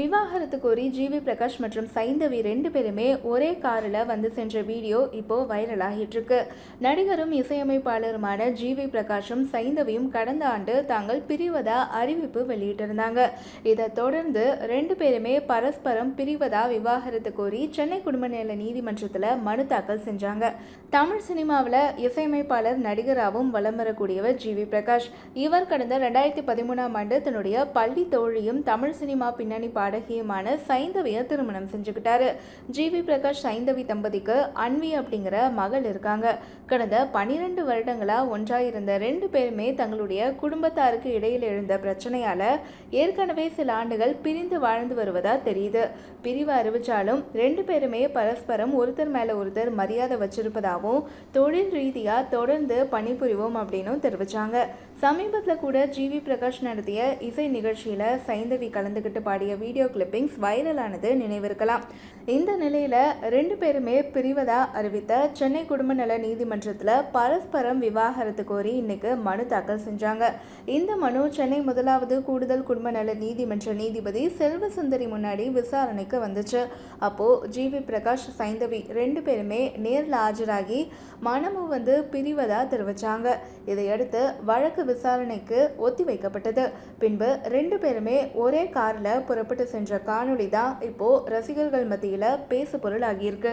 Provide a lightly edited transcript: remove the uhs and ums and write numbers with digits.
விவாகரத்து கோரி ஜிவி பிரகாஷ் மற்றும் சைந்தவி 2 பேருமே ஒரே காரில் வந்து சென்ற வீடியோ இப்போ வைரல் ஆகிட்டு இருக்கு. நடிகரும் இசையமைப்பாளருமான ஜிவி பிரகாஷும் சைந்தவியும் கடந்த ஆண்டு தாங்கள் பிரிவதா அறிவிப்பு வெளியிட்டிருந்தாங்க. இதை தொடர்ந்து 2 பேருமே பரஸ்பரம் பிரிவதா விவாகரத்து கோரி சென்னை குடும்ப நல நீதிமன்றத்தில் மனு தாக்கல் செஞ்சாங்க. தமிழ் சினிமாவில் இசையமைப்பாளர் நடிகராகவும் வலம் வரக்கூடியவர் ஜிவி பிரகாஷ். இவர் கடந்த 2013ஆம் ஆண்டு தன்னுடைய பள்ளி தோழியும் தமிழ் சினிமா பின்னணி பாடகியுமான சைந்தவியை திருமணம் செஞ்சுக்கிட்டாரு. ஜிவி பிரகாஷ் சைந்தவி தம்பதிக்கு அன்வி அப்படிங்கிற மகள் இருக்காங்க. கடந்த 12 வருடங்களா ஒன்றாயிருந்த 2 பேருமே தங்களுடைய குடும்பத்தாருக்கு இடையில் எழுந்த பிரச்சனையால ஏற்கனவே சில ஆண்டுகள் பிரிந்து வாழ்ந்து வருவதா தெரியுது. பிரிவு அறிவிச்சாலும் 2 பேருமே பரஸ்பரம் ஒருத்தர் மேல ஒருத்தர் மரியாதை வச்சிருப்பதாகவும் தொழில் ரீதியா தொடர்ந்து பணிபுரிவோம் அப்படின்னு தெரிவிச்சாங்க. சமீபத்தில் கூட ஜிவி பிரகாஷ் நடத்திய இசை நிகழ்ச்சியில சைந்தவி கலந்துகிட்டு பாடிய வீடியோ கிளிப்பிங்ஸ் வைரலானது நினைவிருக்கலாம். இந்த நிலையில 2 பேருமே பிரிவதா அறிவித்த சென்னை குடும்ப நல நீதிமன்றத்தில் பரஸ்பரம் விவாகரத்து கோரி இன்னைக்கு மனு தாக்கல் செஞ்சாங்க. இந்த மனு சென்னை 1வது கூடுதல் குடும்ப நல நீதிமன்ற நீதிபதி செல்வசுந்தரி முன்னாடி விசாரணைக்கு வந்துச்சு. அப்போ ஜிவி பிரகாஷ் சைந்தவி 2 பேருமே நேரில் ஆஜராகி மனமும் பிரிவதா தெரிவிச்சாங்க. இதையடுத்து வழக்கு விசாரணைக்கு ஒத்தி வைக்கப்பட்டது. பின்பு 2 பேருமே ஒரே கார்ல புறப்பட்டு சென்ற காணொளி தான் இப்போ ரசிகர்கள் மத்தியில பேசு பொருள் ஆகியிருக்கு.